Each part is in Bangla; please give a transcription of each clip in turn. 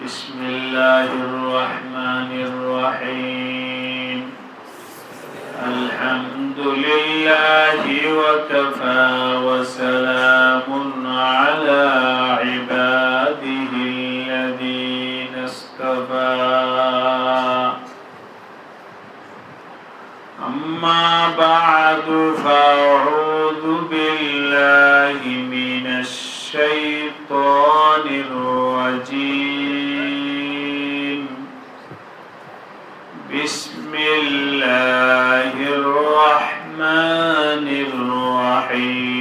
بسم الله الرحمن الرحيم الحمد لله وكفى وسلام على عباده الذين اصطفى أما بعد فأعوذ بالله من الشيطان الرجيم بسم الله الرحمن الرحيم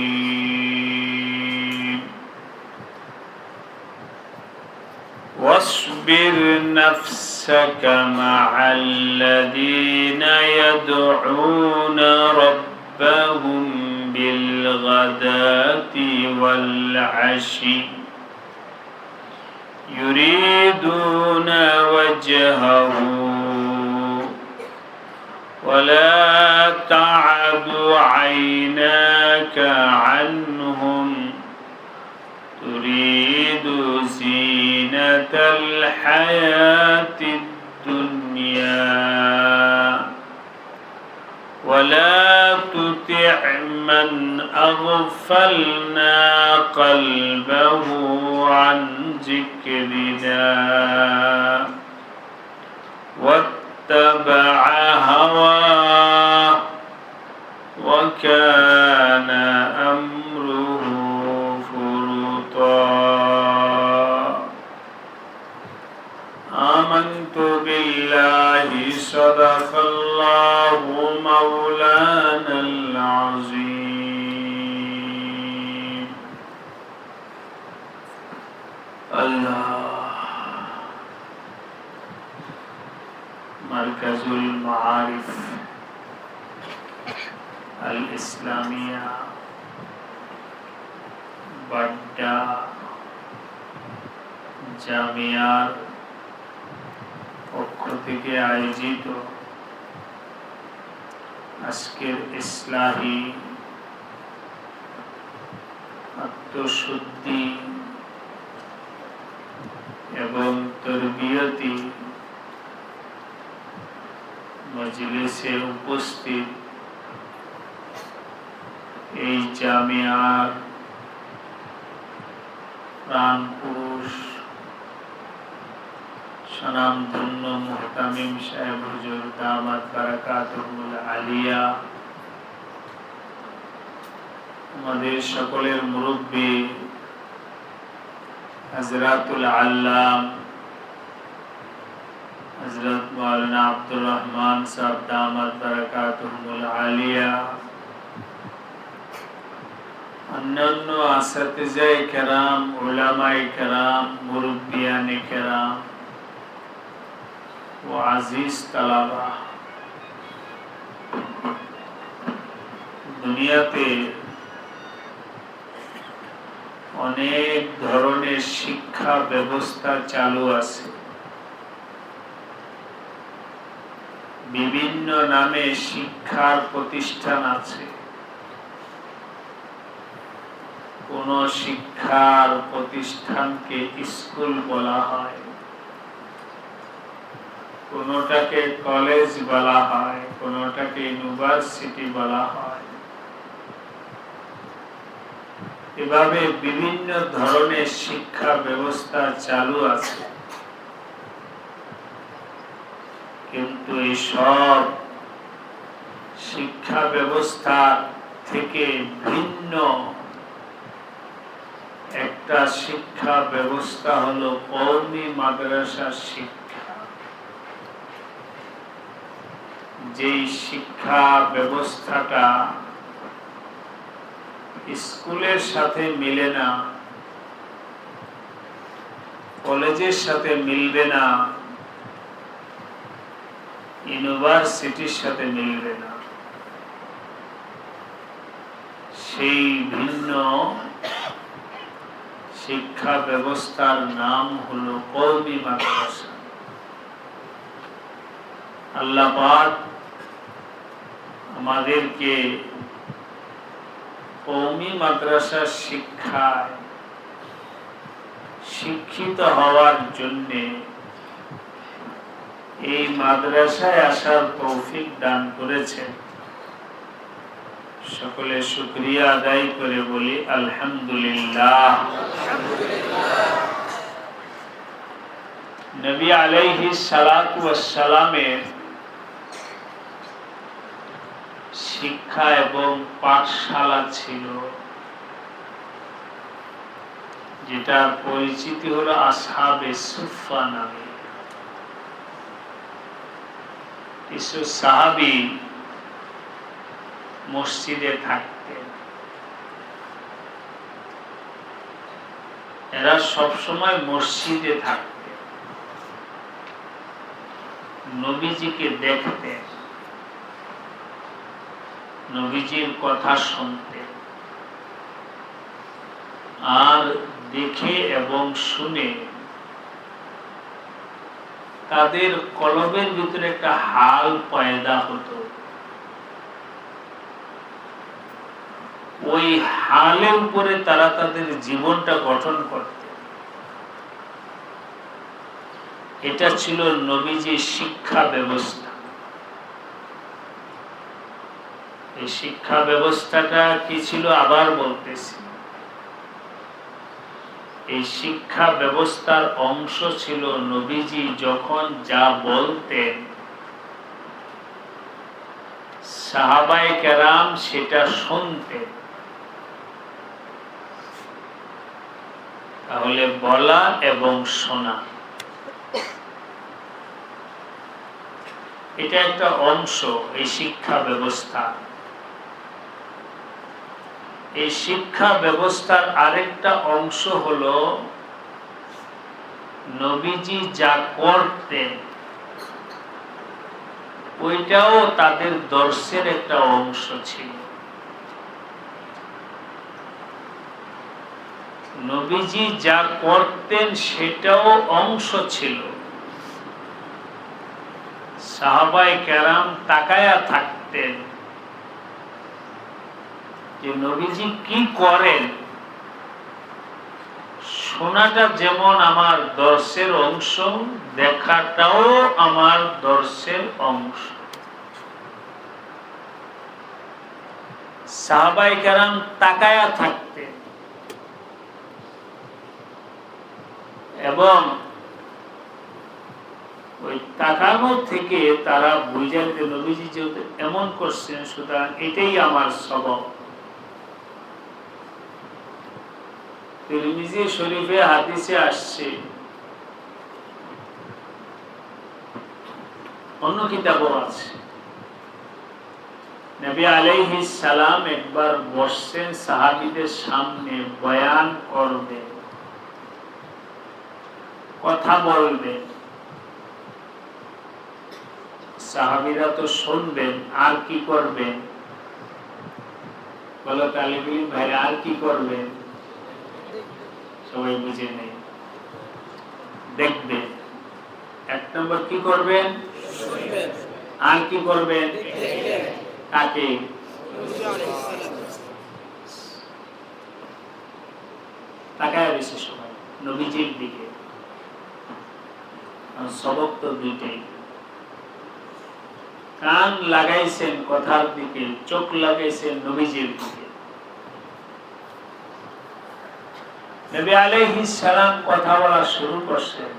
واصبر نفسك مع الذين يدعون ربهم بالغداة والعشي يريدون وجهه ولا تعد عيناك عنهم تريد زينة الحياة الدنيا ولا تطع من أغفلنا قلبه عن ذكرنا واتبع هواه وكان أمره فرطا آمنت بالله صدق الله مولانا العظيم الله مركز المعارف الإسلامية বাড্ডা জামিয়ার পক্ষ থেকে আয়োজিত আজকের ইসলাহি আত্মশুদ্ধি এবং তরবিয়তি মজলিসে উপস্থিত এই জামিয়ার প্রাণ পুরুষ স্বনামধন্য মুহতামিম সাহেব হুজুর দামাত বারাকাতুহুল আলিয়া, আমাদের সকলের মুরব্বী হযরতুল আল্লাম হযরত মাওলানা আব্দুর রহমান সাহেব দামাত বারাকাতুহুল আলিয়া, অন্যান্য আসাতিজায়ে কেরাম, উলামায়ে কেরাম, মুরব্বিয়ানে কেরাম ও আজিজ তালাবা, দুনিয়াতে অনেক ধরনের শিক্ষা ব্যবস্থা চালু আছে। বিভিন্ন নামে শিক্ষার প্রতিষ্ঠান আছে। কোন শিক্ষার প্রতিষ্ঠানকে স্কুল বলা হয়, কোনটাকে কলেজ বলা হয়, কোনটাকে ইউনিভার্সিটি বলা হয়। এভাবে বিভিন্ন ধরনের শিক্ষা ব্যবস্থা চালু আছে, কিন্তু এই সব শিক্ষা ব্যবস্থা থেকে ভিন্ন একটা শিক্ষা ব্যবস্থা হলো কওমি মাদ্রাসার শিক্ষা। যেই শিক্ষা ব্যবস্থাটা স্কুলের সাথে মিলে না, কলেজের সাথে মিলবে না, ইউনিভার্সিটির সাথে মিলবে না, সেই ভিন্ন শিক্ষা ব্যবস্থার নাম হলো কওমি মাদ্রাসা। আল্লাহ পাক আমাদেরকে কওমি মাদ্রাসার শিক্ষায় শিক্ষিত হওয়ার জন্য এই মাদ্রাসায় আসার তৌফিক দান করেছেন। সকলে শুকরিয়া আদায় করে বলি আলহামদুলিল্লাহ। নবী আলাইহিস সালাতু ওয়াস সালামের শিক্ষা এবং পাঠশালা ছিল, যেটার পরিচিতি হলো আসহাবে সুফফা নামে। কিছু সাহাবী মসজিদে থাকতেন, এরা সবসময় মসজিদে থাকতেন, নবীজিকে দেখতেন, নবীজির কথা শুনতেন, আর দেখে এবং শুনে তাদের কলবের ভিতরে একটা হাল পয়দা হতো। ওই হালের উপরে তারা তাদের জীবনটা গঠন করত। এটা ছিল নবীজির শিক্ষা ব্যবস্থা। এই শিক্ষা ব্যবস্থাটা কি ছিল আবার বলতেছি। এই শিক্ষা ব্যবস্থার অংশ ছিল নবীজি যখন যা বলতেন সাহাবায়ে কেরাম সেটা শুনতেন। তাহলে বলা এবং শোনা এটা একটা অংশ এই শিক্ষা ব্যবস্থা। এই শিক্ষা ব্যবস্থার আরেকটা অংশ হলো নবীজি যা করতেন ওইটাও তাদের দর্শের একটা অংশ ছিল। নবীজি যা করতেন সেটাও অংশ ছিল। সাহাবায়ে কেরাম তাকায়া থাকতেন যে নবীজি কি করেন। শোনাটা যেমন আমার দর্শের অংশ, দেখাটাও আমার দর্শের অংশ। সাহাবায়ে কেরাম তাকায়া থাকতেন এবং ওই তাকানো থেকে তারা বুঝেন যে নবীজি যেহেতু এমন করছেন সুতরাং এটাই আমার স্বভাব। তিরমিজি শরীফে হাদিসে আসছে, অন্য কিতাবও আছে, নবী আলাইহিস সালাম একবার বসছেন সাহাবীদের সামনে, বয়ান করবেন, কথা বলবেন। সাহাবীরা তো শুনবেন, আর কি করবেন? বলো তালিবী ভাইরা, আর কি করবেন? সবাই বুঝে নেই, দেখবেন। এক নম্বর কি করবেন? আর কি করবেন? কাকে? তাকায় বেশি সময় নবীজির দিকে। সবক তো দুইটাই, কান লাগাইছেন কথার দিকে, চোখ লাগাইছেন নবীজির দিকে। নবী আলাইহিস সালাম কথা বলা শুরু করছেন।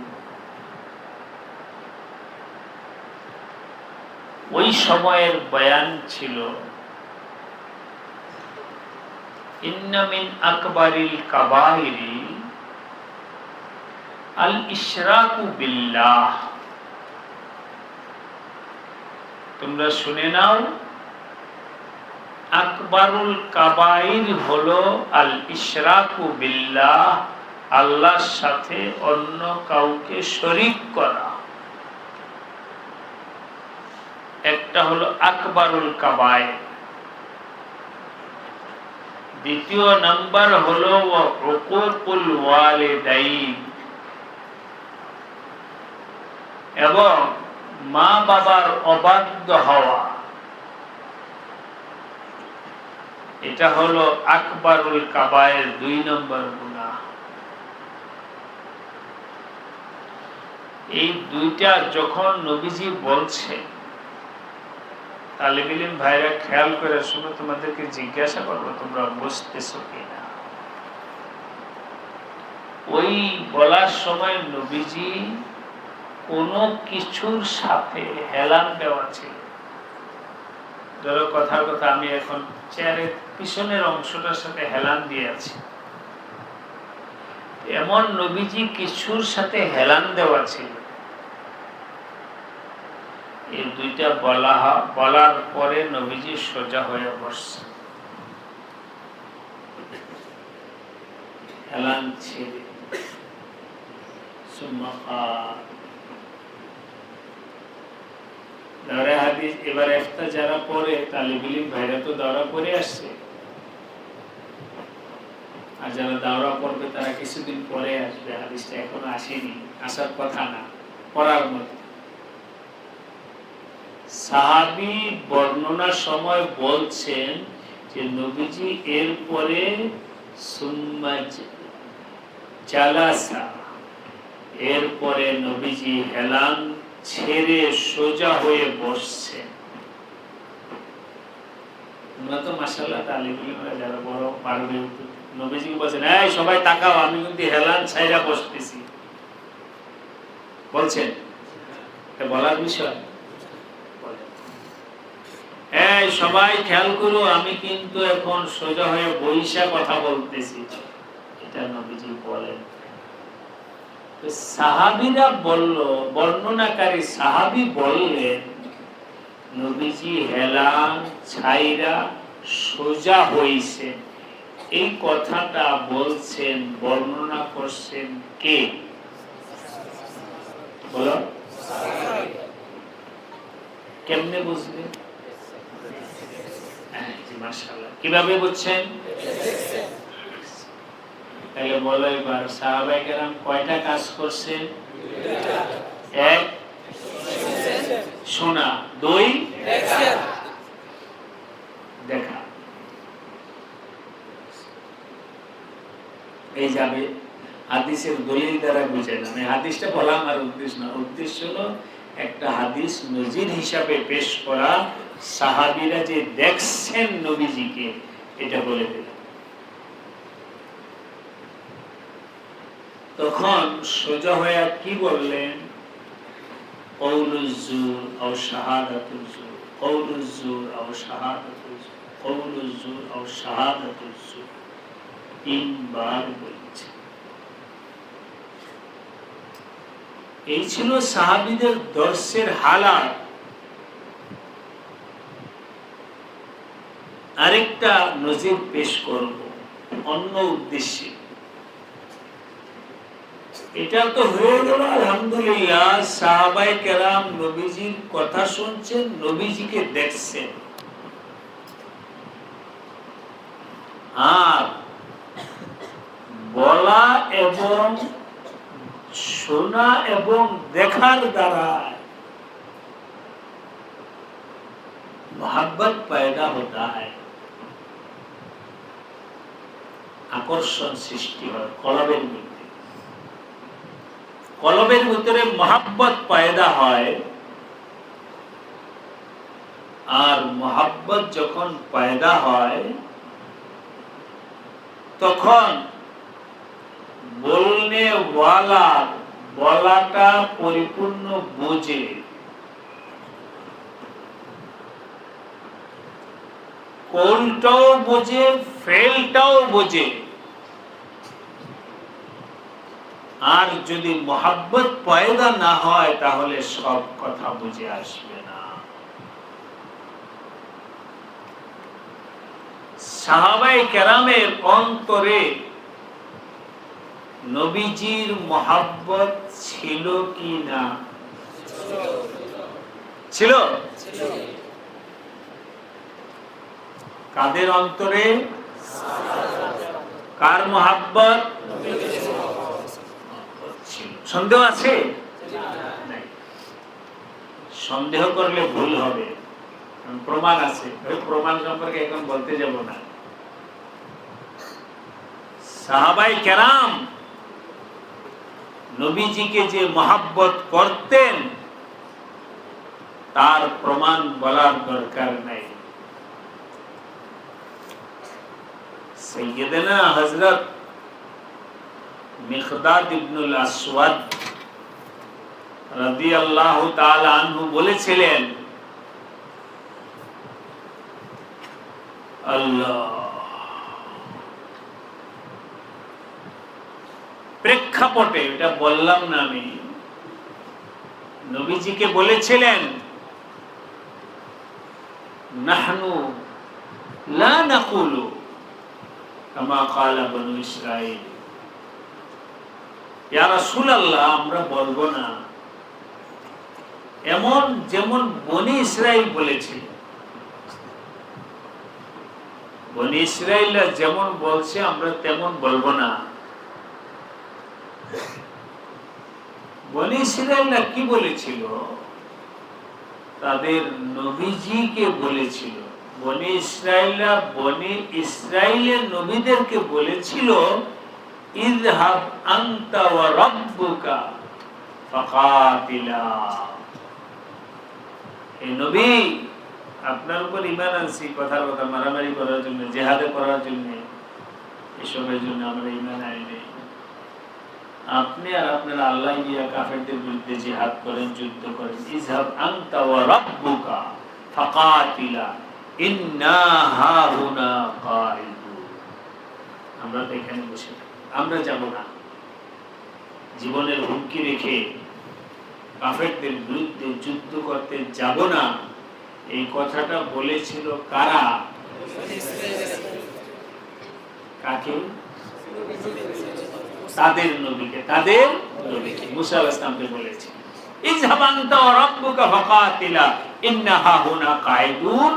ওই সময়ের বয়ান ছিল ইন্না মিন আকবারিল কাবাইরি আল ইশরাকু বিল্লাহ। তোমরা শুনে নাও, আকবারুল কাবাইর হলো আল ইশরাকু বিল্লাহ, আল্লাহর সাথে অন্য কাউকে শরীক করা। একটা হলো আকবারুল কাবাইর, দ্বিতীয় নাম্বার হলো উকুকুল ওয়ালিদাইন, এবং মা বাবার অবাধ্য হওয়া। এটা হলো আকবারুল কাবায়ের 2 নম্বর গুনাহ। এই দুইটা যখন নবীজি বলছে, তালিব ইলম ভাইরা খেয়াল করে শুনো, তোমাদেরকে জিজ্ঞাসা করবো তোমরা বুঝতেছো কিনা। ওই বলার সময় নবীজি কোনো কিছুর সাথে হেলান দেওয়া ছিল। ধরো কথার কথা, আমি এখন চেয়ারের পিছনের অংশটার সাথে হেলান দিয়ে আছি, এমন নবীজি কিছুর সাথে হেলান দেওয়া ছিল। এই দুইটা বলার পরে নবীজি সোজা হয়ে বসছে, হেলান ছেড়ে। দাওরা হাদিস এবার একটা যারা পড়ে, তালিব ইলম ভাইরা তো দাওরা পড়ে আসছে, আর যারা দাওরা পড়বে তারা কিছুদিন পরে আসবে, হাদিসটা এখনো আসেনি, আসার কথা না, পড়ার মধ্যে। সাহাবী বর্ণনার সময় বলছেন যে নবীজি এরপরে জালাসা, এরপরে নবীজি হেলান ছেড়ে সোজা হয়ে বসছে। তোমরা তো মাশাআল্লাহ তালিব ইলমরা যারা বড় পারবে, নবীজি বলেছেন এই সবাই তাকাও, আমি কিন্তু হেলান ছাইরা বসতেছি, বলছেন। এটা বলার বিষয়। এই সবাই খেয়াল করো, আমি কিন্তু এখন সোজা হয়ে বইসা কথা বলতেছি, এটা নবীজি বলেন। সাহাবীরা বলল, বর্ণনাকারী সাহাবী বললেন নবীজি হেলান ছাইরা সোজা হইছে। এই কথাটা বলছেন, বর্ণনা করছেন কে? বলো, কেমনে বুঝলেন? মাশাআল্লাহ, কিভাবে বুঝছেন? তাহলে বলো এবার, সাহাবায়ে কেরাম কয়টা কাজ করছেন? এক, শোনা। দুই, দেখা। এই যাবে হাদিসের দলিল দ্বারা বুঝাইলাম। এই হাদিসটা বলা আমার উদ্দেশ্য না, উদ্দেশ্য হলো একটা হাদিস নজির হিসাবে পেশ করা, সাহাবীরা যে দেখছেন নবীজিকে, এটা বলে দিলাম। তখন সোজা হয়ে কি বললেন? কওলুজ জুর আও শাহাদাতুজ জুর, কওলুজ জুর আও শাহাদাতুজ জুর, কওলুজ জুর আও শাহাদাতুজ জুর, তিনবার বলেছে। এই ছিল সাহাবীদের দর্শের হালাত। আরেকটা নজির পেশ করব অন্য উদ্দেশ্যে। এটা তো হয়ে গেল আলহামদুলিল্লাহ, সাহাবায়ে কেরাম নবীজির কথা শুনছেন, নবীজিকে দেখছেন। আর বলা এবং শোনা এবং দেখার দ্বারা मोहब्बत पैदा होता है, আকর্ষণ সৃষ্টি হয় কলবের মধ্যে। কলবের ভিতরে মোহাব্বত পয়দা হয়, আর মোহাব্বত যখন পয়দা হয় তখন বলনে ওয়ালা বলাটা পরিপূর্ণ বোঝে, কোলটাও বোঝে, ফেলটাও বোঝে। আর যদি মোহাব্বত পয়দা না হয় তাহলে সব কথা বুঝে আসবে না। সাহাবায়ে কেরামের অন্তরে নবীজির মোহাব্বত ছিল কি না? ছিল। কাদের অন্তরে? কার মোহাব্বত? সন্দেহ আছে? সন্দেহ করলে ভুল হবে, প্রমাণ আছে। প্রমাণ সম্পর্কে এখন বলতে যাব না। সাহাবায়ে কেরাম নবীজিকে যে মহব্বত করতেন তার প্রমাণ বলার দরকার নাই। সাইয়্যিদানা হযরত মিকদাদ ইবনুল আসওয়াদ রাদিয়াল্লাহু তাআলা আনহু বলেছিলেন, আল্লাহ প্রেক্ষাপটে, এটা বললাম না আমি, নবীজিকে বলেছিলেন, নাহনু লা নাকুলু কামা ক্বালা বনু ইসরাঈল। ইয়া রাসূলুল্লাহ, আমরা বলবো না এমন যেমন বনি ইসরাঈল বলেছিল। বনি ইসরাঈলরা যেমন বলছে আমরা তেমন বলবো না। বনি ইসরাঈলরা কি বলেছিল? তাদের নবীজিকে বলেছিল। বনি ইসরাঈলরা বনি ইসরাঈলের নবীদেরকে বলেছিল, ইযহাব আনতা ওয়া রাব্বুকা ফাকাতিলা। হে নবী, আপনার উপর ঈমান আনছি, কথার কথা মারামারি করার জন্য, জিহাদে করার জন্য, এসবের জন্য আমরা ঈমান আনি। আপনি আর আপনার আল্লাহ গিয়া কাফেরদের বিরুদ্ধে জিহাদ করেন, যুদ্ধ করেন। ইযহাব আনতা ওয়া রাব্বুকা ফাকাতিলা ইন্না হাহুনা কাঈদুন। আমরা তো এখানে বসে থাকি, আমরা যাব না। জীবনের হুমকি রেখে কাফেরদের বিরুদ্ধে যুদ্ধ করতে যাব না, এই কথাটা বলেছিল কারা? কাকে? তাদের নবীকে। তাদের নবীকে মুসা আলাইহিস সালামকে বলেছে, ইযহাব আনতা ওয়া রাব্বুকা ফাকাতিলা ইন্না হাহুনা কাঈদুন।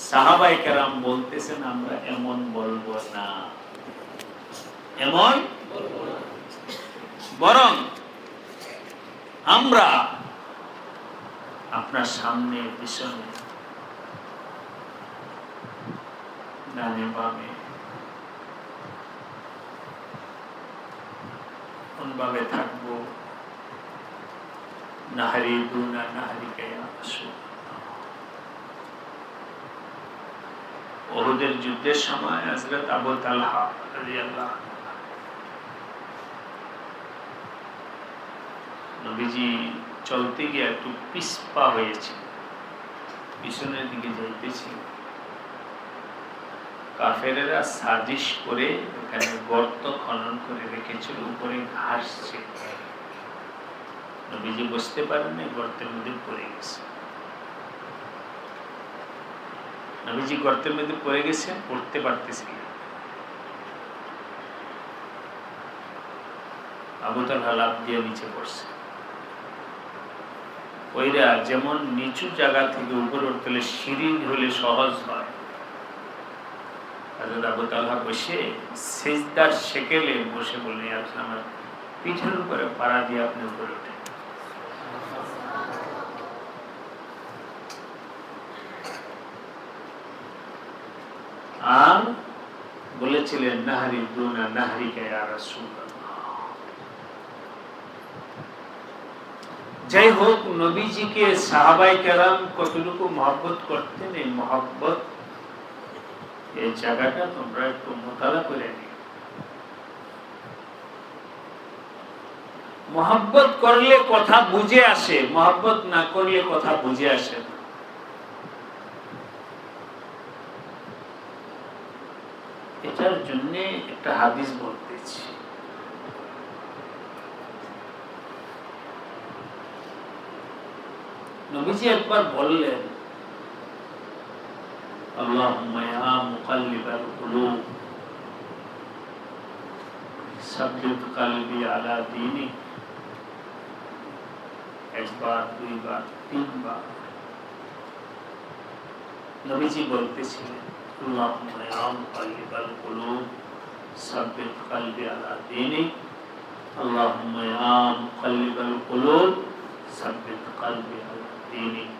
সাহাবায়ে কেরাম বলতেছেন, আমরা এমন বলবো না, এমন বলবো না, বরং আমরা আপনার সামনে, পিছনে, ডানে বামে কোনভাবে থাকবো। নাহরি দুনা নাহরিকা ইয়া রাসূল। উহুদের যুদ্ধের সময় হযরত আবু তালহা রাদিয়াল্লাহু আনহু, নবীজি চলতে গিয়ে একটু পিছপা হয়েছে, পিছনের দিকে যাইতেছে। কাফেরেরা সাজিশ করে এখানে গর্ত খনন করে রেখেছিল, উপরে ঘাস ছিল। নবীজি বুঝতে পারেন, গর্তের মধ্যে পড়ে গেছে। নবীজি গর্তের মধ্যে পড়ে গেছে, পড়তে পারতেছিল। আবু তালহা লাফ দিয়ে নিচে পড়ছে। ওইরা যেমন নিচু জায়গা থেকে উপরে উঠতে হলে সিঁড়ি হলে সহজ হয়, হযরত আবু তালহা বসে সিজদার সেকেলে বসে বললেন, ইয়া রাসূলুল্লাহ, আমার পিঠের উপরে পাড়া দিয়ে আপনি উপরে ওঠেন। আর বলেছিলেন, নাহরি দুনা নাহরিকা ইয়া রাসূলুল্লাহ। যাই হোক, নবীজিকে সাহাবায়ে কেরাম কতটুকু মহব্বত করতেন, এই মহব্বত, এই জায়গাটা তোমরা একটু মোতালা করে নিও। মহব্বত করলে কথা বুঝে আসে, মহব্বত না করলে কথা বুঝে আসে না। এটার জন্য একটা হাদিস বলতেছি। নবীজি একবার বললেন, আল্লাহুম্মা ইয়া মুকাল্লিবাল কুলুব সাব্বিত কলবি আলা দীনিক। একবার, দুইবার, তিনবার নবীজি বলতেছিলেন, আল্লাহুম্মা ইয়া মুকাল্লিবাল কুলুব সাব্বিত কলবি আলা দীনিক, আল্লাহুম্মা ইয়া মুকাল্লিবাল কুলুব সাব্বিত কলবি আলা দীনিক।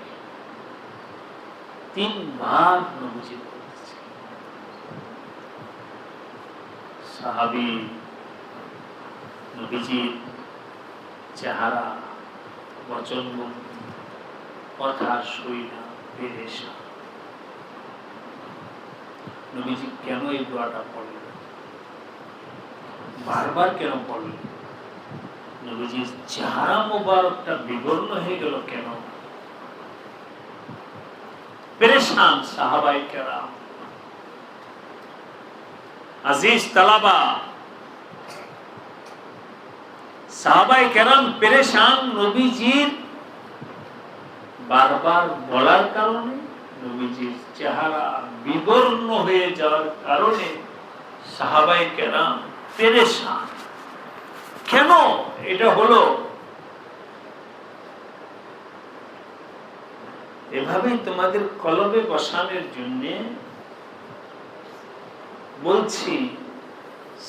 তিনবার নবীজি বলতেছিলেন। সাহাবী নবীজি চেহারা, বচন, কথা শুই না, পেরেশান। নবীজি কেন এই দোয়াটা পড়লেন, বারবার কেন পড়লেন? নবীজির চেহারা মোবারকটা বিবর্ণ হয়ে গেল কেন? পেরেশান সাহাবায়ে কেরাম। আজিজ তালাবা, সাহাবায়ে কেরাম পেরেশান নবীজির বারবার বলার কারণে, নবীজির চেহারা বিবর্ণ হয়ে যাওয়ার কারণে সাহাবায়ে কেরাম পেরেশান। কেন এটা হলো? এভাবে তোমাদের কলবে বসানোর জন্য বলছি।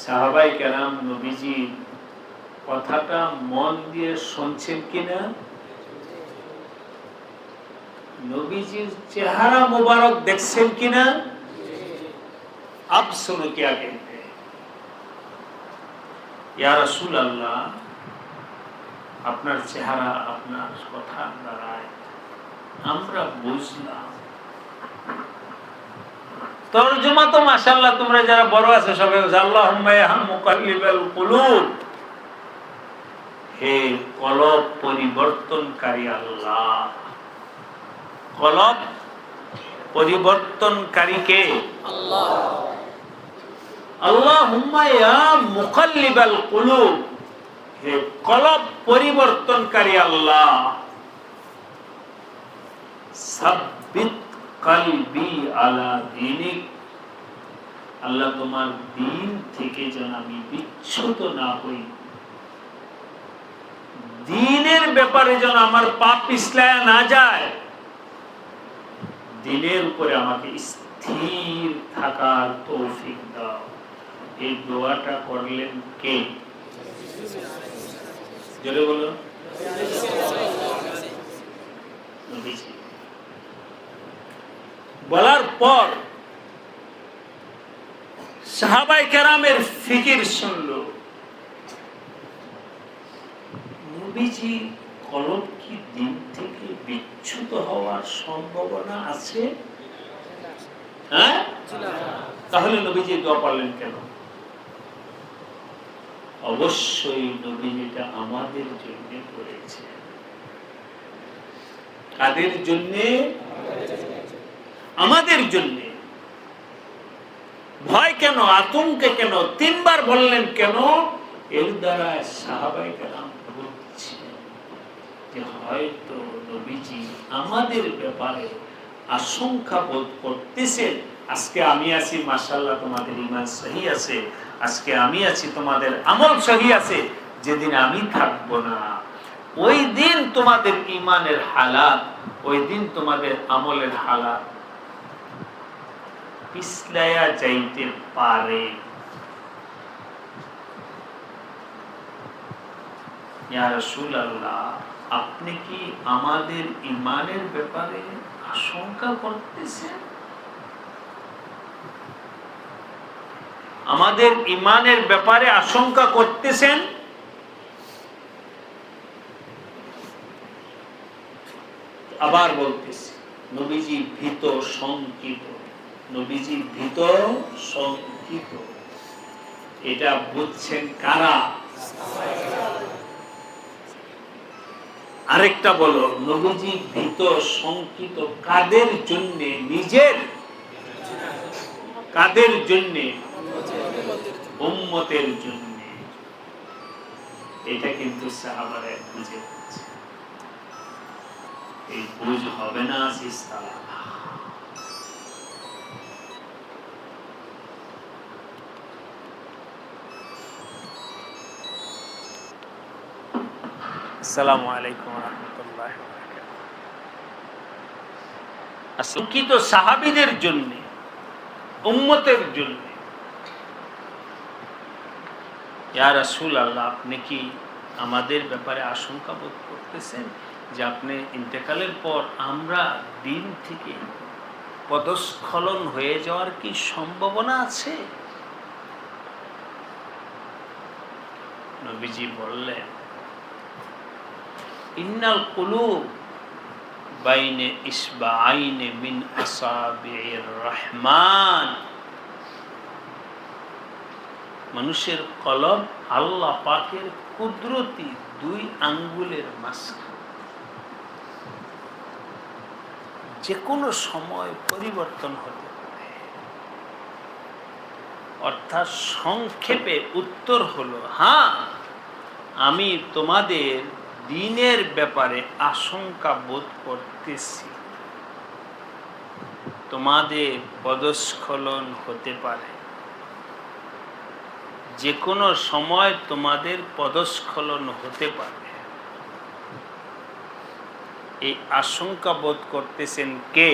সাহাবায়ে কেরাম নবীজির কথাটা মন দিয়ে শুনছেন কিনা? নবীজির চেহারা মোবারক দেখছেন কিনা? আব সুনো কিয়া कहते हैं, ইয়া রাসূলুল্লাহ, আপনার চেহারা, আপনার কথা দ্বারায় আমরা বুঝলাম। তরজমা তো মাশাআল্লাহ তোমরা যারা বড় আছে সবাই আল্লাহুম্মা ইয়া মুকাল্লিবাল কুলুব, হে কলব পরিবর্তনকারী আল্লাহ। কলব পরিবর্তনকারী কে? আল্লাহ। আল্লাহুম্মা ইয়া মুকাল্লিবাল কুলুব, হে কলব পরিবর্তনকারী আল্লাহ, সাব্বিত কলবি আলা দীনিক, আল্লাহ তোমার দ্বীন থেকে যেন আমি বিচ্যুত না হই, দ্বীনের ব্যাপারে যেন আমার পা পিছলায় না যায়, দ্বীনের উপরে আমাকে স্থির থাকার তৌফিক দাও। এই দোয়াটা করলেন কে? জোরে বলো। নবীজি বলার পর সাহাবায়ে কেরামের ফিকির শুনল, নবীজি কলব কি দিন থেকে বিচ্যুত হওয়ার সম্ভাবনা আছে? হ্যাঁ, তাহলে নবীজি দোয়া পড়লেন কেন? অবশ্যই নবীজিটা আমাদের জন্য করেছে। কাদের জন্য? আমাদের জন্য। ভয় কেন, আতঙ্কে কেন, তিনবার বললেন কেন? এর দ্বারা সাহাবায়ে কেরাম বুঝছেন যে হয়তো নবীজি আমাদের ব্যাপারে আশঙ্কা বোধ করতেছেন। আজকে আমি আছি, মাশাআল্লাহ তোমাদের ঈমান সহি আছে, আজকে আমি আছি, তোমাদের আমল সহি আছে। যেদিন আমি থাকব না, ওই দিন তোমাদের ঈমানের হালাত, ওই দিন তোমাদের আমলের হালাত পিছলায়া যাইতে পারে। ইয়া রাসূলুল্লাহ, আপনি কি আমাদের ঈমানের ব্যাপারে আশঙ্কা করতেছেন? আমাদের ঈমানের ব্যাপারে আশঙ্কা করতেছেন? আবার বলতেছি, নবীজি ভীত শঙ্কিত, নবীজি ভীত শঙ্কিত। এটা বুঝছেন কারা? আরেকটা বলো, নবীজি ভীত শঙ্কিত কাদের জন্য? নিজের, কাদের জন্য? উম্মতের জন্য। এটা কিন্তু সাহাবারা বুঝে গেছে। এই বুঝ হবে না সিস্তারা। আসসালামু আলাইকুম ওয়া রাহমাতুল্লাহি ওয়া বারাকাতুহু। আশঙ্কিত সাহাবীদের জন্য, উম্মতের জন্য। ইয়া রাসূলুল্লাহ, আপনি কি আমাদের ব্যাপারে আশঙ্কা বোধ করতেছেন যে আপনি ইন্তেকালের পর আমরা দিন থেকে পদস্খলন হয়ে যাওয়ার কি সম্ভাবনা আছে? নবীজি বললেন, ইন্নাল কুলুব বাইনে ইসবাআইনে মিন আসাবির রহমান, মানুষের কলব আল্লাহ পাকের কুদরতি 2 আঙ্গুলের মাঝখানে, যে কোনো সময় পরিবর্তন হতে পারে। অর্থাৎ সংক্ষেপে উত্তর হলো, হ্যাঁ, আমি তোমাদের দ্বীনের ব্যাপারে আশঙ্কা বোধ করতেছি, তোমাদের পদস্খলন হতে পারে, যে কোনো সময় তোমাদের পদস্খলন হতে পারে। এই আশঙ্কা বোধ করতেছেন কে?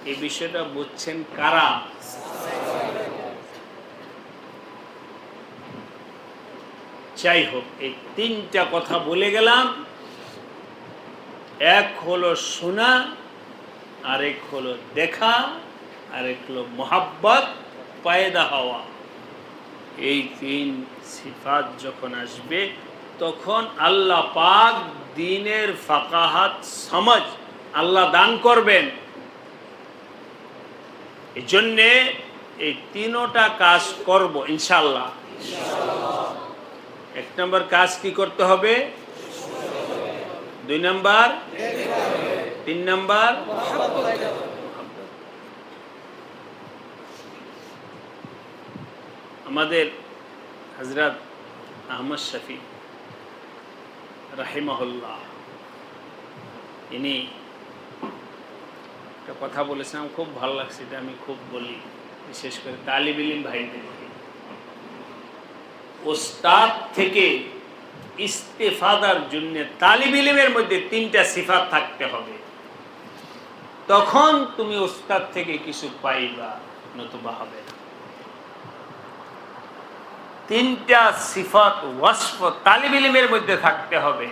এই বিষয়টা বুঝছেন কারা? যাই হোক, এই 3টা কথা বলে গেলাম। এক হলো শোনা, আরেক হলো দেখা, আরেক হলো মোহাব্বত পয়দা হওয়া। এই 3 সিফাত যখন আসবে, তখন আল্লাহ পাক দ্বীনের ফাকাহাত সমঝ আল্লাহ দান করবেন। এই জন্যে এই 3টা কাজ করব ইনশাআল্লাহ। 1 নম্বর কাজ কি করতে হবে? 2 নম্বর, 3 নম্বর আমাদের হযরত আহমদ শফি রাহিমাহুল্লাহ, ইনি একটা কথা বলেছিলাম, খুব ভালো লাগছে, এটা আমি খুব বলি, বিশেষ করে তালিব ইলম ভাইদেরকে। ওস্তাদ থেকে ইস্তেফাদার জন্য তালিব ইলমের মধ্যে 3টা সিফাত থাকতে হবে, তখন তুমি ওস্তাদ থেকে কিছু পাইবা, নতুবা হবে না। 3টা সিফাত ওয়াসফ তালিব ইলমের মধ্যে থাকতে হবে।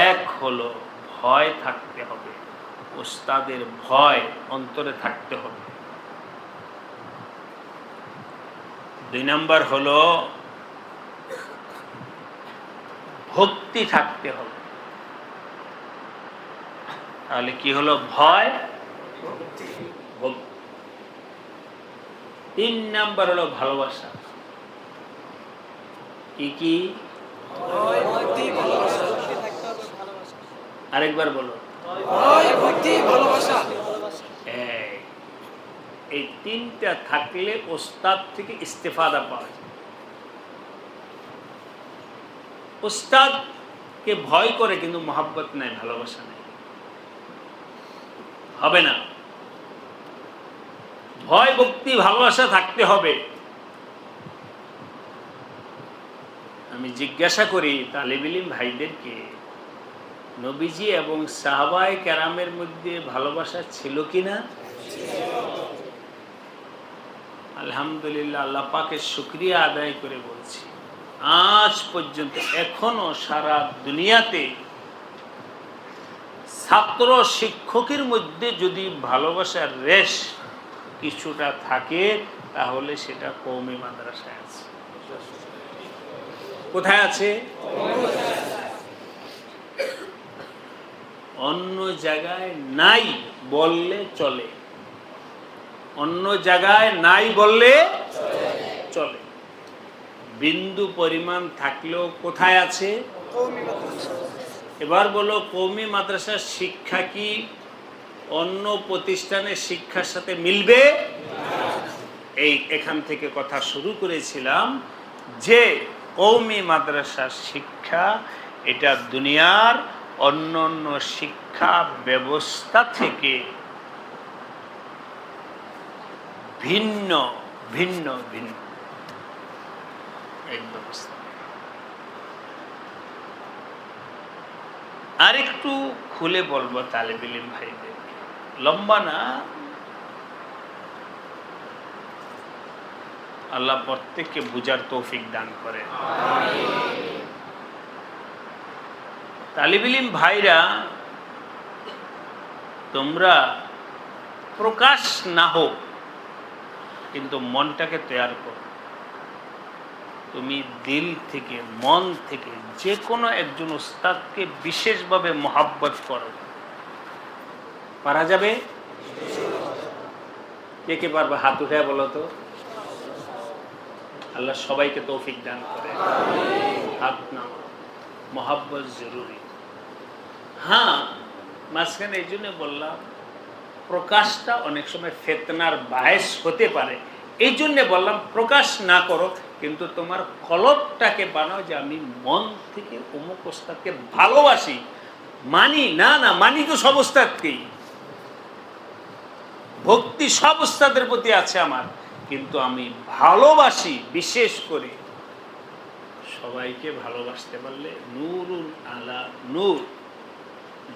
এক হলো ভয় থাকতে হবে, ওস্তাদের ভয় অন্তরে থাকতে হবে। 2 নম্বর হলো ভক্তি থাকতে হবে। তাহলে কি হলো? ভয়, ভক্তি। 3 নম্বর হলো ভালোবাসা। কি কি? ভয়, ভক্তি, ভালোবাসা। আরেকবার বলো। ভয়, ভক্তি, ভালোবাসা। এই 3টা থাকলে ওস্তাদ থেকে ইস্তেফাদা পাওয়া যায়। ওস্তাদকে ভয় করে কিন্তু মহব্বত নাই, ভালোবাসা নাই, হবে না। ভয়, ভক্তি, ভালোবাসা থাকতে হবে। আমি জিজ্ঞাসা করি তালিব ইলম ভাইদেরকে, নবীজি এবং সাহাবায়ে কেরামের মধ্যে ভালোবাসা ছিল কিনা? আলহামদুলিল্লাহ, আল্লাহ পাকের শুকরিয়া আদায় করে বলছি, আজ পর্যন্ত এখনো সারা দুনিয়াতে ছাত্র শিক্ষকের মধ্যে যদি ভালোবাসার রেশ কিছুটা থাকে, তাহলে সেটা কওমি মাদ্রাসায় আছে। কোথায় আছে? অন্য জায়গায় নাই বললে চলে, অন্য জায়গায় নাই বললে চলে। বিন্দু পরিমাণ থাকলেও কোথায় আছে? এবার বলো, কওমি মাদ্রাসার শিক্ষা কি অন্য প্রতিষ্ঠানের শিক্ষার সাথে মিলবে? এখান থেকে কথা শুরু করেছিলাম যে কওমি মাদ্রাসার শিক্ষা এটা দুনিয়ার অন্য অন্য শিক্ষা ব্যবস্থা থেকে ভিন্ন ভিন্ন ভিন্ন এক ব্যবস্থা। আর একটু খুলে বলবো তালিব ইলম ভাইদের, লম্বা না, আল্লাহ প্রত্যেককে বুঝার তৌফিক দান করেন। তালিব ইলম ভাইরা, তোমরা প্রকাশ না হোক কিন্তু মনটাকে তৈরি করো। তুমি দিল থেকে, মন থেকে যে কোনো একজন উস্তাদকে বিশেষভাবে মহাব্বত করো, পারা যাবে? কে কে পারবে হাত উঠায় বলো তো। আল্লাহ সবাইকে তৌফিক দান করে। হাত নামা, মহাব্বত জরুরি। হ্যাঁ, মাঝখানে এই জন্য বললাম প্রকাশটা অনেক সময় ফিতনার বায়েস হতে পারে, এই জন্য বললাম প্রকাশ না করো, কিন্তু তোমার কলবটাকে বানাও যে আমি মন থেকে অমুক ওস্তাদকে ভালোবাসি, মানি না, না মানি তো সব ওস্তাদকেই, ভক্তি সব ওস্তাদের প্রতি আছে আমার, কিন্তু আমি ভালোবাসি বিশেষ করে সবাইকে ভালোবাসতে পারলে নূরুন আলা নূর।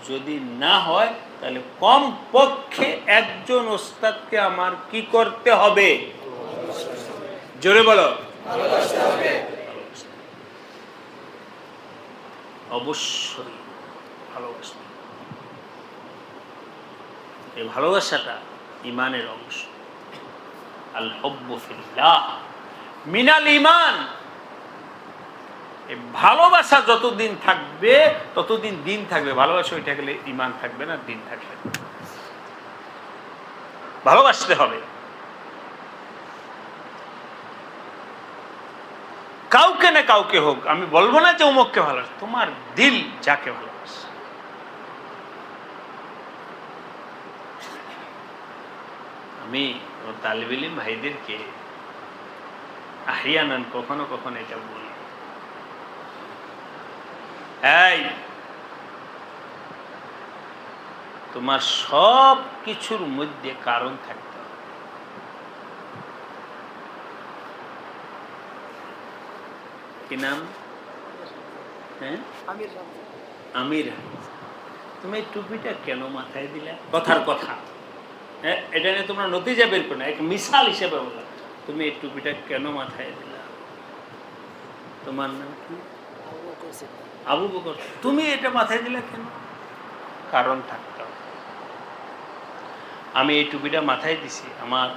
যদি না হয় তাহলে কম পক্ষে একজন ওস্তাদকে আমার কি করতে হবে? জোরে বলো, অবশ্যই ভালোবাসতে। এই ভালোবাসাটা ইমানের অংশ। আল হুব্বু ফিল্লাহ মিনাল ঈমান। এই ভালোবাসা যতদিন থাকবে ততদিন দিন থাকবে। ভালোবাসা ওইটা গেলে ঈমান থাকবে না, দিন থাকবে। ভালোবাসতে হবে। কাউকে না কাউকে হোক, আমি বলবো না যে অমুককে ভালোবাসে, তোমার দিল যাকে ভালোবাসে। আমি তালিব ইলম ভাইদেরকে আহইয়ানান কখনো কখনো এটা বলি, এই তোমার সব কিছুর মধ্যে কারণ থাকতে হবে। কি নাম? হ্যাঁ, আমির। তুমি এই টুপিটা কেন মাথায় দিলা? কথার কথা, হ্যাঁ, এটা নিয়ে তোমরা নতিজা বের করো না, এক মিসাল হিসেবে বললাম। তুমি এই টুপিটা কেন মাথায় দিলা? তোমার নাম কি? আবু বকর। তুমি এটা মাথায় দিলে কেন? কারণ থাকতে হবে। আমি এই টুপিটা মাথায় দিছি আমার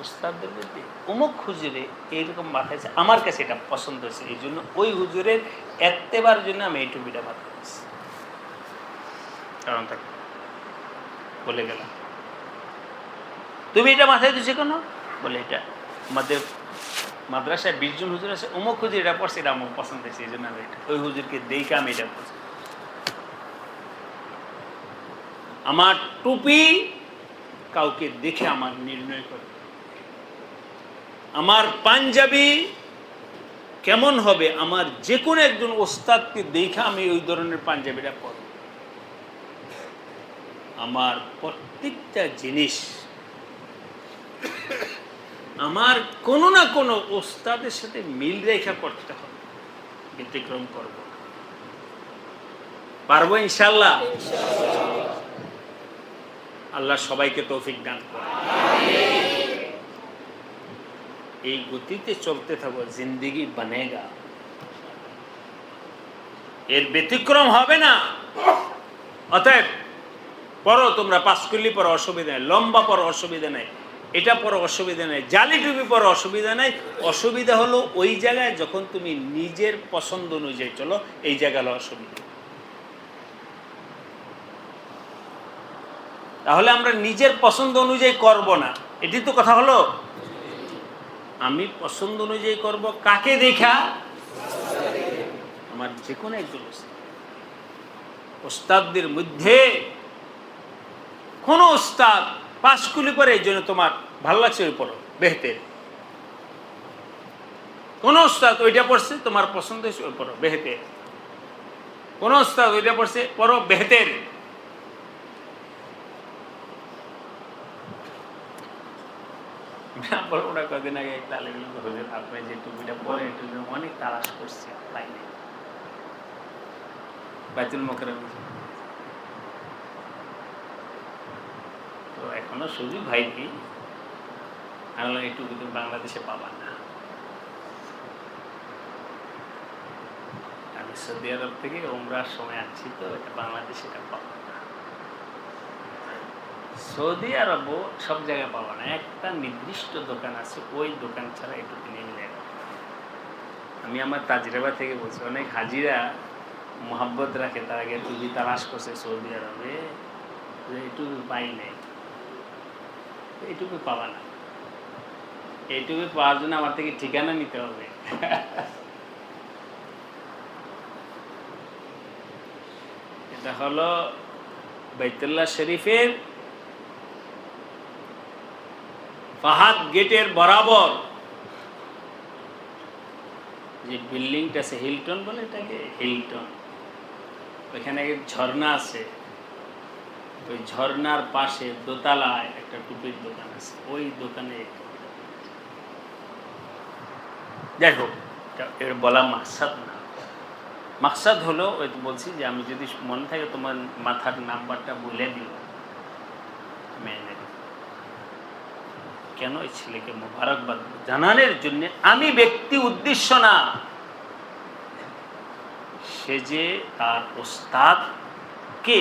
উস্তাদদের মধ্যে অমুক হুজুরে এইরকম মাথায়, আমার কাছে এটা পছন্দ হয়েছে, এই জন্য ওই হুজুরের এত্তেবার জন্য আমি এই টুপিটা মাথায় দিচ্ছি। কারণ থাকতে বলে গেলাম। তুমি এটা মাথায় দিচ্ছ কেন? বলে এটা আমাদের মাদ্রাসায় 20 জন হুজুর আছে, অমুক হুজুর এটা পড়ছে, এটা আমার পছন্দ হয়েছে, এই জন্য আমি এটা ওই হুজুরকে দেখে আমি এটা পছন্দ। আমার টুপি কাউকে দেখে আমার নির্ণয় করে। আমার পাঞ্জাবি কেমন হবে, আমার যে কোনো একজন ওস্তাদকে দেখে আমি ওই ধরনের পাঞ্জাবিটা পরব। আমার প্রত্যেকটা জিনিস আমার কোনো না কোনো ওস্তাদের সাথে মিল রেখা করতে হবে, ব্যতিক্রম করব। পারবো ইনশাআল্লাহ? আল্লাহ সবাইকে তৌফিক দান করে। এই গতিতে চলতে থাকো, জিন্দেগি বনেগা, এর ব্যতিক্রম হবে না। অতএব পড়ো, তোমরা পাঁচকুল্লি পড়ো, অসুবিধা নেই, লম্বা পড়ো, অসুবিধা নেই, এটা পড়ো, অসুবিধা নেই, জালি টুপি পড়ো, অসুবিধা নেই। অসুবিধা হলো ওই জায়গায় যখন তুমি নিজের পছন্দ অনুযায়ী চলো, এই জায়গা হলো অসুবিধা। তাহলে আমরা নিজের পছন্দ অনুযায়ী করব না, এটি তো কথা হলো। আমি পছন্দ অনুযায়ী করব কাকে দেখা? আমার যে কোনো একজন ওস্তাদদের মধ্যে কোন ওস্তাদ পাঁচকুলি পরে এই জন্য তোমার ভালো লাগছে ওই পড়ো, বেহতের। কোন ওস্তাদ ওইটা পড়ছে তোমার পছন্দ হয়েছে ওই পড়ো, বেহতের। কোন ওস্তাদ ওইটা পড়ছে পড়ো, বেহতের। বলবো না, কদিন আগে একটা আপনি যে টুপিটা পরে অনেক তালাশ করছে লাইনে, বাইতুল মোকাররমে। তো এখনো সুযোগ হয়নি, আমি এই টুপি তো বাংলাদেশে পাবা না। আমি সৌদি আরব থেকে উমরার সময় আনছি, তো এটা বাংলাদেশে এটা পাবা না। সৌদি আরবও সব জায়গায় পাবা না, একটা নির্দিষ্ট দোকান আছে, ওই দোকান ছাড়া একটু কিনে মিলে। আমি আমার তাজরাবা থেকে বলছি, অনেক হাজিরা মোহাব্বত রাখে, তার আগে টুপি তালাশ করছে সৌদি আরবে, এইটুকু পাই নাই, এইটুকু পাবা না, এইটুকু পাওয়ার জন্য আমার থেকে ঠিকানা নিতে হবে। এটা হলো বাইতুল্লাহ শরীফের ফাহাদ গেটের বরাবর যে বিল্ডিংটা আছে, হিলটন বলে এটাকে, হিলটন, ওইখানে ঝর্ণা আছে, ওই ঝর্ণার পাশে দোতলায় একটা টুপির দোকান আছে, ওই দোকানে যাই হোক, এর বলা মাকসাদ না। মাকসাদ হলো ওই বলছি যে আমি যদি মনে থাকে তোমার মাথার নাম্বারটা বলে দিল, মেনে কেন এই ছেলেকে মোবারকবাদ জানানোর জন্য, আমি ব্যক্তি উদ্দেশ্য না, সে যে তার ওস্তাদকে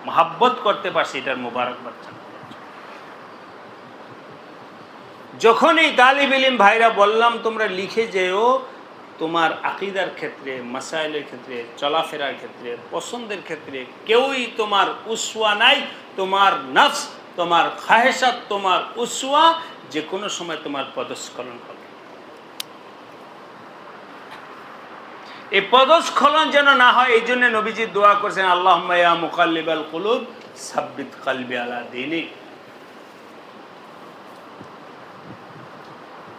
মহাব্বত করতে পারছে এটার মোবারকবাদ জানানোর জন্য। যখনই তালিব ইলম ভাইরা বললাম তোমরা লিখে যেও, তোমার আকীদার ক্ষেত্রে, মাসাইলের ক্ষেত্রে, চলাফেরার ক্ষেত্রে, পছন্দের ক্ষেত্রে কেউই তোমার উসওয়া নাই, তোমার নফস, তোমার খাহেসাত তোমার উসওয়া, যে কোনো সময় তোমার পদস্খলন হবে। এই পদস্খলন যেন না হয়, এই জন্য নবীজি দোয়া করছেন, আল্লাহুম্মা ইয়া মুকাল্লিবাল কুলুব সাব্বিত কলবি আলা দীনিক।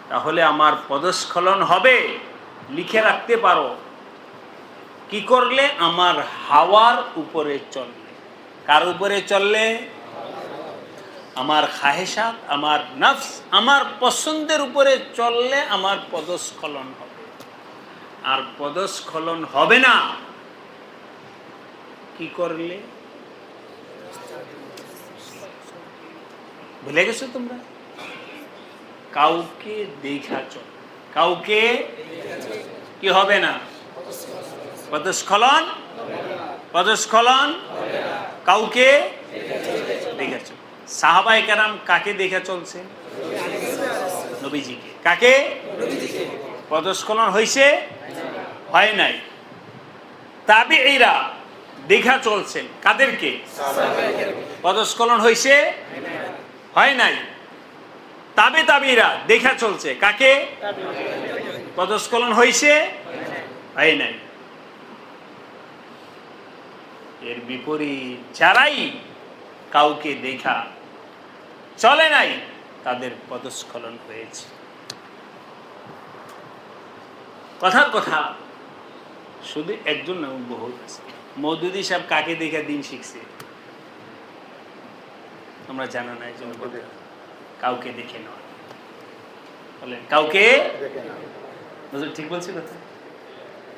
তাহলে আমার পদস্খলন হবে, লিখে রাখতে পারো, কি করলে? আমার হাওয়ার উপরে চললে। কার উপরে চললে? আমার খাহেসাত, আমার নফস, আমার পছন্দের উপরে চললে আমার পদস্খলন হবে। আর পদস্খলন হবে না কি করলে? ভুলে গেছো তোমরা? কাউকে দেখা চল, কাউকে কি হবে না? পদস্খলন, পদস্খলন, কাউকে দেখা চল। সাহাবায়ে কেরাম কাকে দেখা চলছে? নবীজিকে। কাকে? পদস্খলন হয়েছে? হয় নাই। তাবিঈরা দেখা চলছেন কাদেরকে? পদস্খলন হয়েছে? হয় নাই। তাবিঈরা দেখা চলছে কাকে? পদস্খলন হয়েছে? হয় নাই। এর বিপরীত যারাই কাউকে দেখা চলে নাই, তাদের পদস্খলন হয়েছে। কথার কথা, শুধু একজন না, বহুত আছে। মওদুদী সাহেব কাকে দেখা দিন শিখছে তোমরা জানো না, একজন কাউকে দেখে নয়, বলেন কাউকে ঠিক বলছি কথা,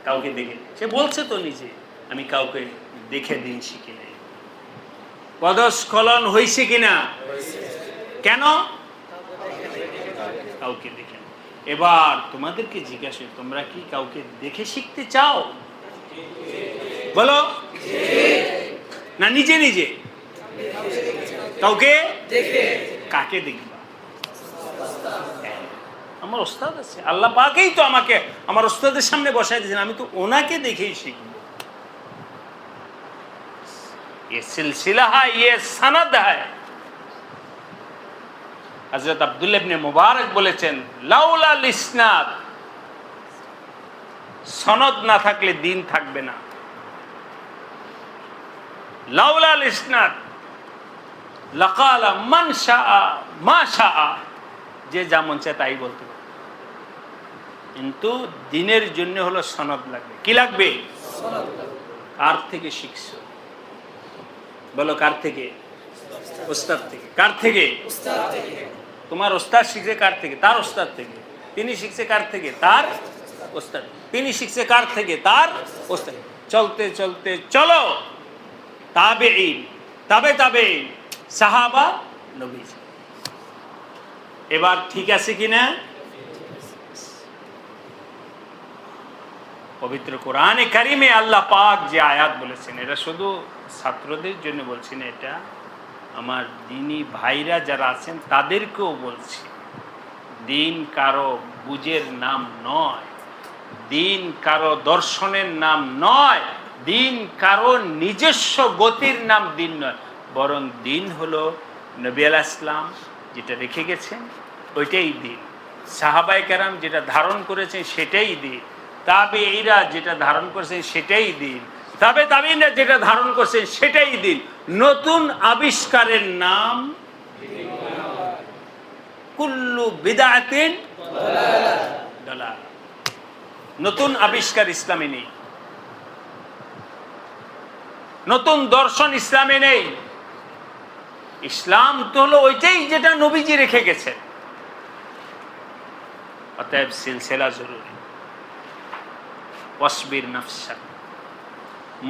কাউকে দেখে। সে বলছে তো নিজে, আমি কাউকে দেখে দিন শিখি নাই। পদস্খলন হয়েছে কিনা? কেন? কাউকে দেখে। এবার তোমাদেরকে জিজ্ঞাসা, তোমরা কি কাউকে দেখে শিখতে চাও? বলো না নিজে নিজে? কাউকে দেখে। কাকে দেখবা? আমার ওস্তাদ আছে, আল্লাহ পাকেই তো আমাকে আমার ওস্তাদের সামনে বসাই দিয়েছেন, আমি তো ওনাকে দেখেই শিখব। ये सिलसिला है, ये सनद है। হযরত আব্দুল্লাহ ইবনে মুবারক বলেছেন, লাউলা ইসনাদ, সনদ না থাকলে দিন থাকবে না। লাউলা ইসনাদ লাকালা মান শাআ মা শাআ, যে যেমন চায় তাই বলতে পারে। কিন্তু দিনের জন্য হলো সনদ লাগবে। কি লাগবে? সনদ লাগবে। কার থেকে শিখছো? বলো কার থেকে? ওস্তাদ থেকে। কার থেকে? ওস্তাদ থেকে। তোমার ওস্তাদ শিখছে কার থেকে? তার ওস্তাদ থেকে। তিনি শিখছে কার থেকে? তার ওস্তাদ। তিনি শিখছে কার থেকে? তার ওস্তাদ। চলতে চলতে চলো তাবেঈন, তাবে তাবেঈন, সাহাবা, নবীজি। এবার ঠিক আছে কিনা? পবিত্র কোরআনে কারিমে আল্লাহ পাক যে আয়াত বলেছেন, এটা শুধু ছাত্রদের জন্য বলছি না, এটা আমার দিনী ভাইরা যারা আছেন তাদেরকেও বলছি। দিন কারো বুঝের নাম নয়, দিন কারো দর্শনের নাম নয়, দিন কারো নিজস্ব গতির নাম দিন নয়, বরং দিন হলো নবী আলাইহিস সালাম যেটা রেখে গেছেন ওইটাই দিন, সাহাবায়ে কেরাম যেটা ধারণ করেছেন সেটাই দিন, তাবেঈরা যেটা ধারণ করেছেন সেটাই দিন, তাবেঈরা যেটা ধারণ করেছেন সেটাই দিন। নতুন আবিষ্কারের নাম কুল্লু বিদআতিন দালালা। নতুন আবিষ্কার ইসলামে নেই, নতুন দর্শন ইসলামে নেই। ইসলাম তো হলো ওইটাই যেটা নবীজি রেখে গেছেন। অতএব সিলসিলা জরুরি। ওয়াসবির নাফসাক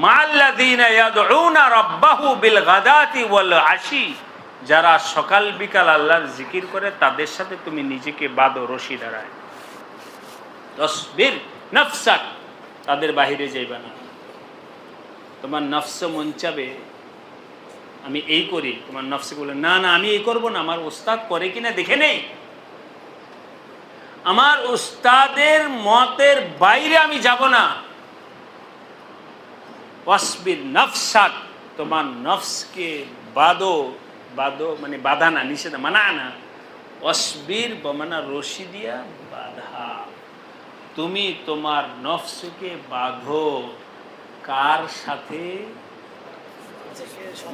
মা'আল্লাযীনা ইয়াদউনা রাব্বাহু বিল গাদাতি ওয়াল আশি, যারা সকাল বিকাল আল্লাহর জিকির করে তাদের সাথে তুমি নিজেকে বাঁধো রশি দ্বারায়। ওয়াসবির নাফসাক, তাদের বাহিরে যাইবা না। তোমার নফস মন চাবে আমি এই করি, তোমার নফসে বলে না না আমি এই করব না, আমার উস্তাদ করে কিনা দেখে নেই, আমার উস্তাদের মতের বাইরে আমি যাব না। ওয়াসবির নাফসাক, তোমার নফসকে বাঁধো, বাঁধো মানে বাধা না, নিষেধ মানা না। ওয়াসবির বমানা রশি দিয়া বাধা, তুমি তোমার নফসকে বাঁধো কার সাথে?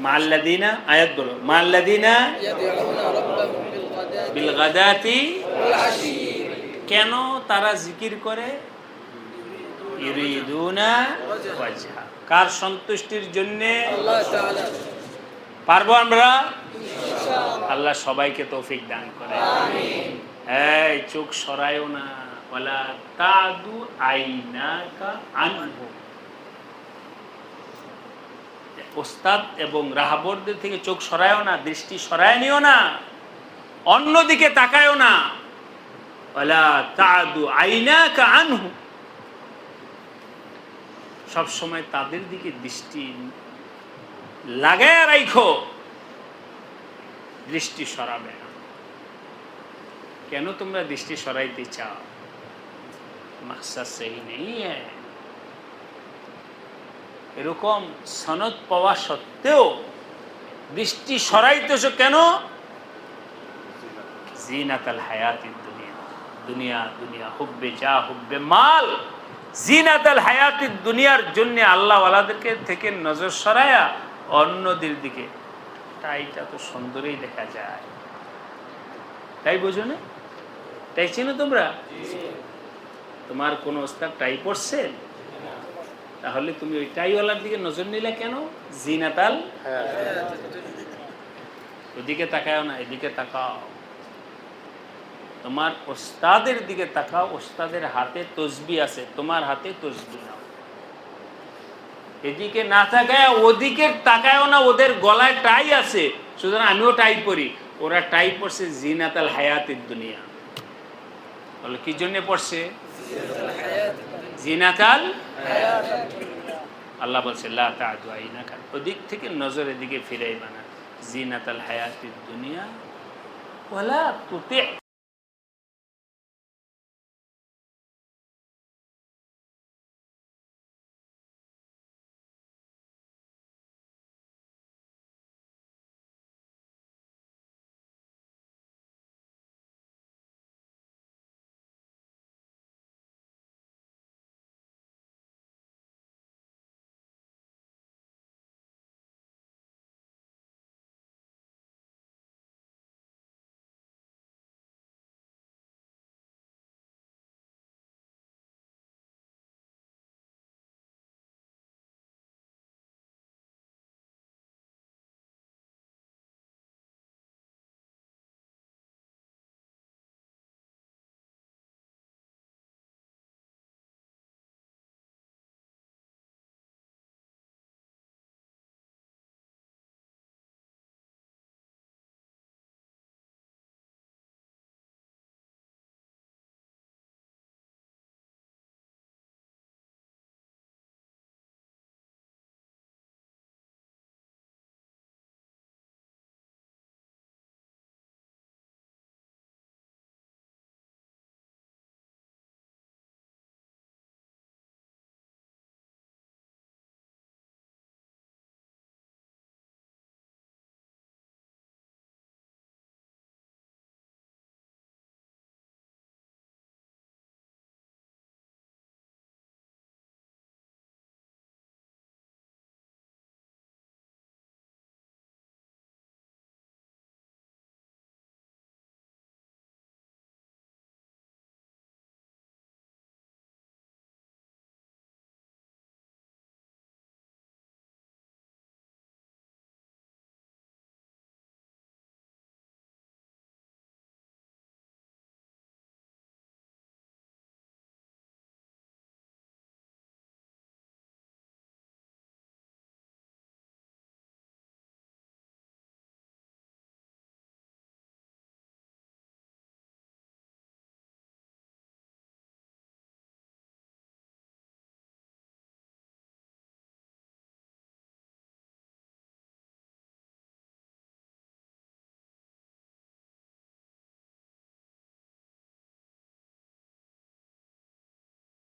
মাল্লাযীনা, আয়াত বলো, মাল্লাযীনা বিল গাদাতি ওয়াল আশি, কেন তারা জিকির করে? ইউরিদুনা ওয়াজহা, কার সন্তুষ্টির জন্য? আল্লাহ তাআলা। পারবো আমরা? ইনশাআল্লাহ। আল্লাহ সবাইকে তৌফিক দান করে, আমিন। এই চোখ সরায়ও না, ওয়ালা তাদু আইনাকা আনহু, ওস্তাদ এবং রাহাবরদের থেকে চোখ সরায়ও না, দৃষ্টি সরায় নিও না, অন্যদিকে তাকায়ও না। ওয়ালা তাদু আইনাকা আনহু, সব সময় তাদের দিকে দৃষ্টি লাগায় রাখো, দৃষ্টি সরাবে না। কেন তোমরা দৃষ্টি সরাইতে চাও? মাকসাদ সহি নেই। এরকম সনদ পাওয়া সত্ত্বেও দৃষ্টি সরাইতেছ কেন? জিনাতাল হায়াতিদ দুনিয়া, দুনিয়া দুনিয়া, হুব্বে যা হুব্বে মাল, জিনাতাল হায়াতিদ দুনিয়ার জন্য আল্লাহ ওয়ালাদেরকে থেকে নজর সরায়া অন্যদের দিকে। টাইটা তো সুন্দরই দেখা যায়, তাই বোঝো না? তাই চিনো তোমরা? তোমার কোন ওস্তাদ টাই পড়ছেন, তাহলে তুমি ওই টাইওয়ালার দিকে নজর নিলে কেন? জিনাতাল, ওদিকে তাকাও না, এদিকে তাকাও, তোমার ওস্তাদের দিকে তাকাও। ওস্তাদের হাতে তসবিহ আছে, তোমার হাতে তসবিহ নাও। এদিকে না তাকায় ওদিকে তাকায়ও না, ওদের গলায় টাই আছে, সুতরাং আমিও টাই পরি। ওরা টাই পড়ছে জিনাতাল হায়াতিদ দুনিয়া, বলে কি জন্য পড়ছে? জিনাতাল। আল্লাহ বলছে লা তা'দু আইনাকা, ওদিক থেকে নজর এদিকে ফিরাইবা না। জিনাতাল হায়াতিদ দুনিয়া ওয়ালা তুতি